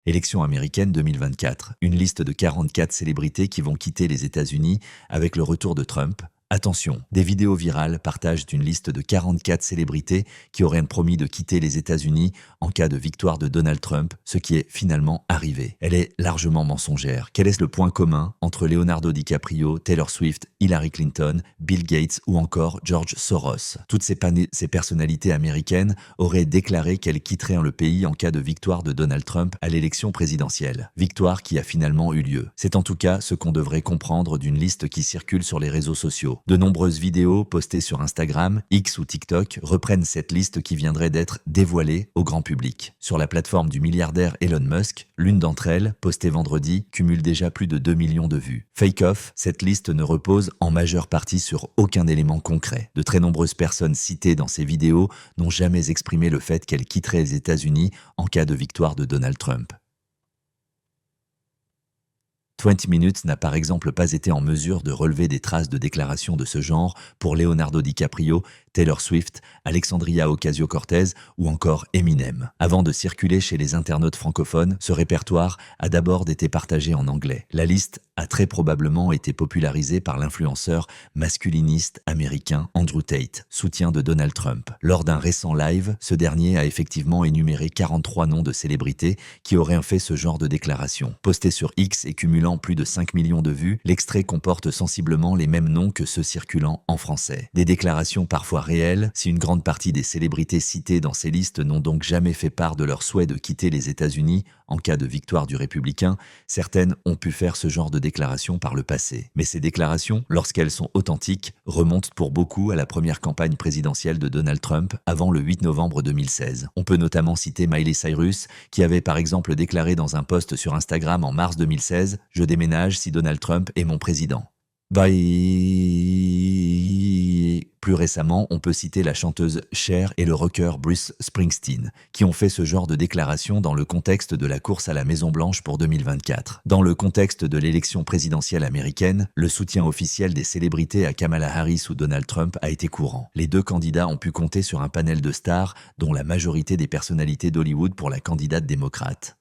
Élections américaines 2024. Une liste de 44 célébrités qui vont quitter les États-Unis avec le retour de Trump. Attention, des vidéos virales partagent une liste de 44 célébrités qui auraient promis de quitter les États-Unis en cas de victoire de Donald Trump, ce qui est finalement arrivé. Elle est largement mensongère. Quel est le point commun entre Leonardo DiCaprio, Taylor Swift, Hillary Clinton, Bill Gates ou encore George Soros? Toutes ces personnalités américaines auraient déclaré qu'elles quitteraient le pays en cas de victoire de Donald Trump à l'élection présidentielle. Victoire qui a finalement eu lieu. C'est en tout cas ce qu'on devrait comprendre d'une liste qui circule sur les réseaux sociaux. De nombreuses vidéos postées sur Instagram, X ou TikTok reprennent cette liste qui viendrait d'être dévoilée au grand public. Sur la plateforme du milliardaire Elon Musk, l'une d'entre elles, postée vendredi, cumule déjà plus de 2 millions de vues. Fake off, cette liste ne repose en majeure partie sur aucun élément concret. De très nombreuses personnes citées dans ces vidéos n'ont jamais exprimé le fait qu'elles quitteraient les États-Unis en cas de victoire de Donald Trump. 20 Minutes n'a par exemple pas été en mesure de relever des traces de déclarations de ce genre pour Leonardo DiCaprio, Taylor Swift, Alexandria Ocasio-Cortez ou encore Eminem. Avant de circuler chez les internautes francophones, ce répertoire a d'abord été partagé en anglais. La liste a très probablement été popularisée par l'influenceur masculiniste américain Andrew Tate, soutien de Donald Trump. Lors d'un récent live, ce dernier a effectivement énuméré 43 noms de célébrités qui auraient fait ce genre de déclaration. Posté sur X et cumulant plus de 5 millions de vues, l'extrait comporte sensiblement les mêmes noms que ceux circulant en français. Des déclarations parfois réelles, si une grande partie des célébrités citées dans ces listes n'ont donc jamais fait part de leur souhait de quitter les États-Unis en cas de victoire du républicain, certaines ont pu faire ce genre de déclarations par le passé. Mais ces déclarations, lorsqu'elles sont authentiques, remontent pour beaucoup à la première campagne présidentielle de Donald Trump avant le 8 novembre 2016. On peut notamment citer Miley Cyrus, qui avait par exemple déclaré dans un post sur Instagram en mars 2016 « Je déménage si Donald Trump est mon président ». Bye. Plus récemment, on peut citer la chanteuse Cher et le rocker Bruce Springsteen, qui ont fait ce genre de déclaration dans le contexte de la course à la Maison-Blanche pour 2024. Dans le contexte de l'élection présidentielle américaine, le soutien officiel des célébrités à Kamala Harris ou Donald Trump a été courant. Les deux candidats ont pu compter sur un panel de stars, dont la majorité des personnalités d'Hollywood pour la candidate démocrate.